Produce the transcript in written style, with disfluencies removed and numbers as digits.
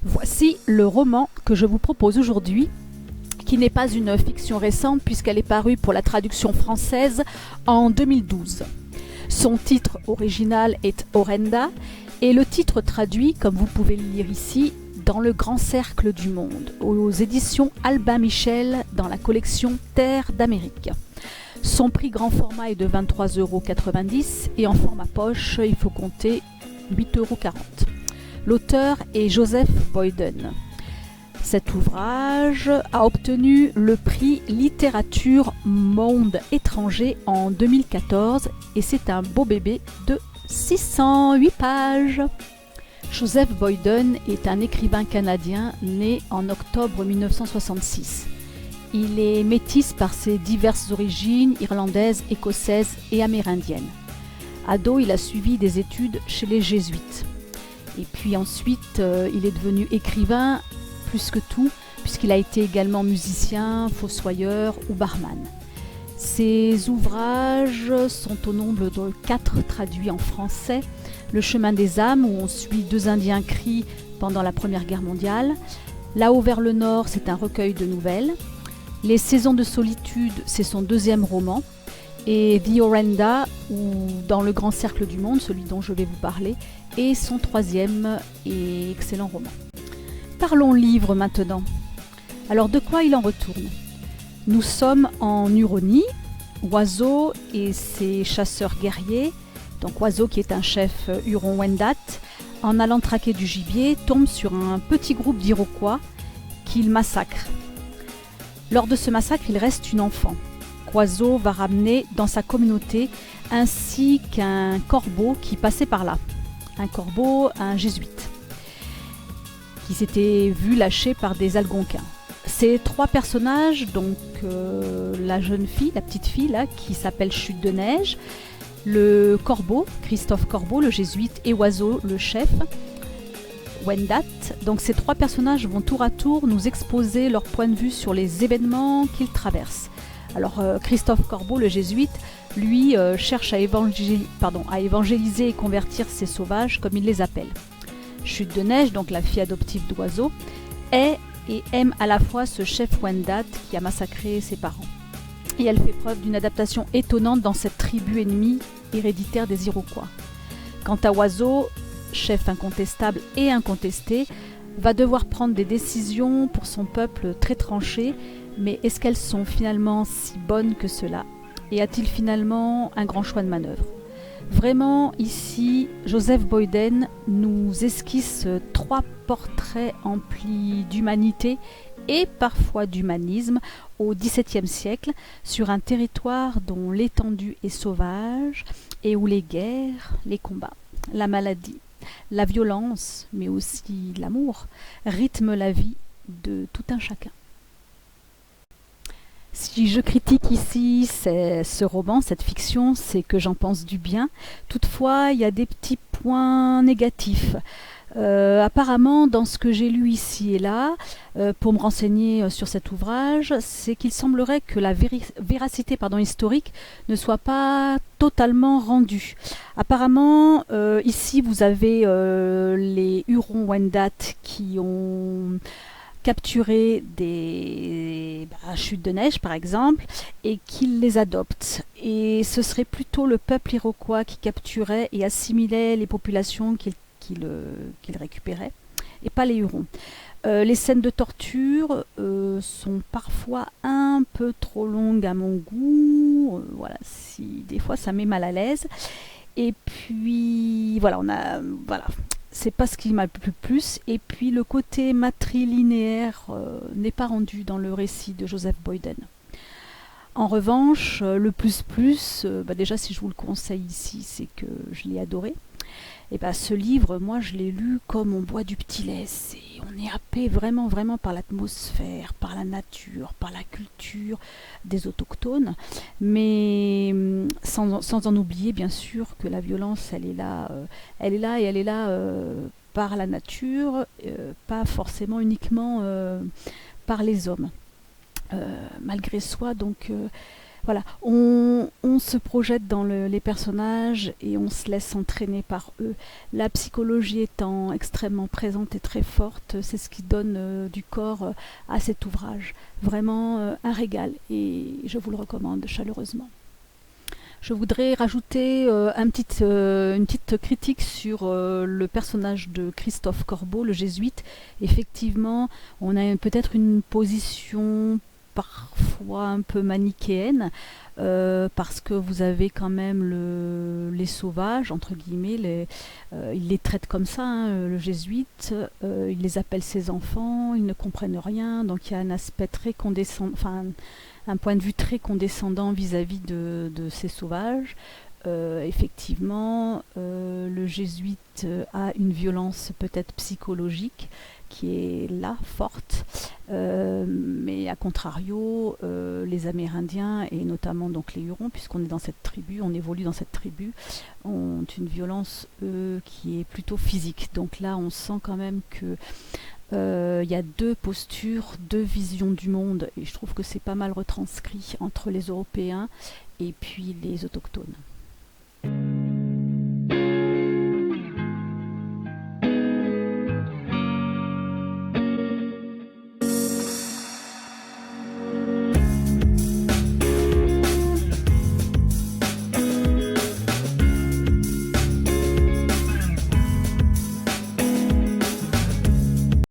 Voici le roman que je vous propose aujourd'hui, qui n'est pas une fiction récente puisqu'elle est parue pour la traduction française en 2012. Son titre original est Orenda et le titre traduit, comme vous pouvez le lire ici, Dans le grand cercle du monde, aux éditions Albin Michel dans la collection Terre d'Amérique. Son prix grand format est de 23,90 € et en format poche, il faut compter 8,40 €. L'auteur est Joseph Boyden. Cet ouvrage a obtenu le prix Littérature Monde étranger en 2014 et c'est un beau bébé de 608 pages. Joseph Boyden est un écrivain canadien né en octobre 1966. Il est métis par ses diverses origines irlandaises, écossaises et amérindiennes. Ado, il a suivi des études chez les jésuites. Et puis ensuite, il est devenu écrivain plus que tout, puisqu'il a été également musicien, fossoyeur ou barman. Ses ouvrages sont au nombre de 4 traduits en français. Le chemin des âmes, où on suit 2 Indiens cris pendant la Première Guerre mondiale. Là-haut vers le nord, c'est un recueil de nouvelles. Les saisons de solitude, c'est son 2e roman. Et The Orenda, ou Dans le grand cercle du monde, celui dont je vais vous parler, est son 3e et excellent roman. Parlons livre maintenant. Alors de quoi il en retourne ? Nous sommes en Huronie, Oiseau et ses chasseurs guerriers, donc Oiseau qui est un chef Huron-Wendat, en allant traquer du gibier, tombe sur un petit groupe d'Iroquois qu'il massacre. Lors de ce massacre, il reste une enfant qu'Oiseau va ramener dans sa communauté, ainsi qu'un corbeau qui passait par là. Un corbeau, un jésuite, qui s'était vu lâché par des Algonquins. Ces 3 personnages, donc la jeune fille, la petite fille là, qui s'appelle Chute de Neige, le corbeau, Christophe Corbeau, le jésuite, et Oiseau, le chef, Wendat. Donc ces 3 personnages vont tour à tour nous exposer leur point de vue sur les événements qu'ils traversent. Alors Christophe Corbeau, le jésuite, lui cherche à évangéliser et convertir ces sauvages, comme il les appelle. Chute de Neige, donc la fille adoptive d'Oiseau, est et aime à la fois ce chef Wendat qui a massacré ses parents. Et elle fait preuve d'une adaptation étonnante dans cette tribu ennemie héréditaire des Iroquois. Quant à Oiseau, chef incontestable et incontesté, va devoir prendre des décisions pour son peuple très tranchées, mais est-ce qu'elles sont finalement si bonnes que cela ? Et a-t-il finalement un grand choix de manœuvre ? Vraiment, ici, Joseph Boyden nous esquisse 3 portraits emplis d'humanité et parfois d'humanisme au XVIIe siècle sur un territoire dont l'étendue est sauvage et où les guerres, les combats, la maladie, la violence, mais aussi l'amour, rythment la vie de tout un chacun. Si je critique ici ce roman, cette fiction, c'est que j'en pense du bien. Toutefois, il y a des petits points négatifs. Apparemment, dans ce que j'ai lu ici et là, pour me renseigner sur cet ouvrage, c'est qu'il semblerait que la véracité historique ne soit pas totalement rendue. Apparemment, ici, vous avez les Hurons-Wendat qui ont capturer des chutes de neige par exemple et qu'ils les adoptent, et ce serait plutôt le peuple iroquois qui capturait et assimilait les populations qu'il récupérait et pas les Hurons. Les scènes de torture sont parfois un peu trop longues à mon goût, des fois ça met mal à l'aise, et puis c'est pas ce qui m'a plu plus. Et puis le côté matrilinéaire n'est pas rendu dans le récit de Joseph Boyden. En revanche, le déjà si je vous le conseille ici, c'est que je l'ai adoré. Et ce livre, moi je l'ai lu comme on boit du petit lait. On est happé vraiment par l'atmosphère, par la nature, par la culture des autochtones, mais sans en oublier bien sûr que la violence elle est là par la nature, pas forcément uniquement par les hommes. Malgré soi, donc Voilà, on se projette dans les personnages et on se laisse entraîner par eux. La psychologie étant extrêmement présente et très forte, c'est ce qui donne du corps à cet ouvrage. Vraiment un régal et je vous le recommande chaleureusement. Je voudrais rajouter une petite critique sur le personnage de Christophe Corbeau, le jésuite. Effectivement, on a peut-être une position parfois un peu manichéenne, parce que vous avez quand même les sauvages, entre guillemets, il les traite comme ça, hein, le jésuite, il les appelle ses enfants, ils ne comprennent rien, donc il y a un aspect très condescendant, enfin un point de vue très condescendant vis-à-vis de ces sauvages. Effectivement, le jésuite a une violence peut-être psychologique qui est là, forte, mais à contrario, les Amérindiens et notamment donc les Hurons, puisqu'on est dans cette tribu, on évolue dans cette tribu, ont une violence qui est plutôt physique. Donc là, on sent quand même que y a deux postures, deux visions du monde, et je trouve que c'est pas mal retranscrit entre les Européens et puis les autochtones.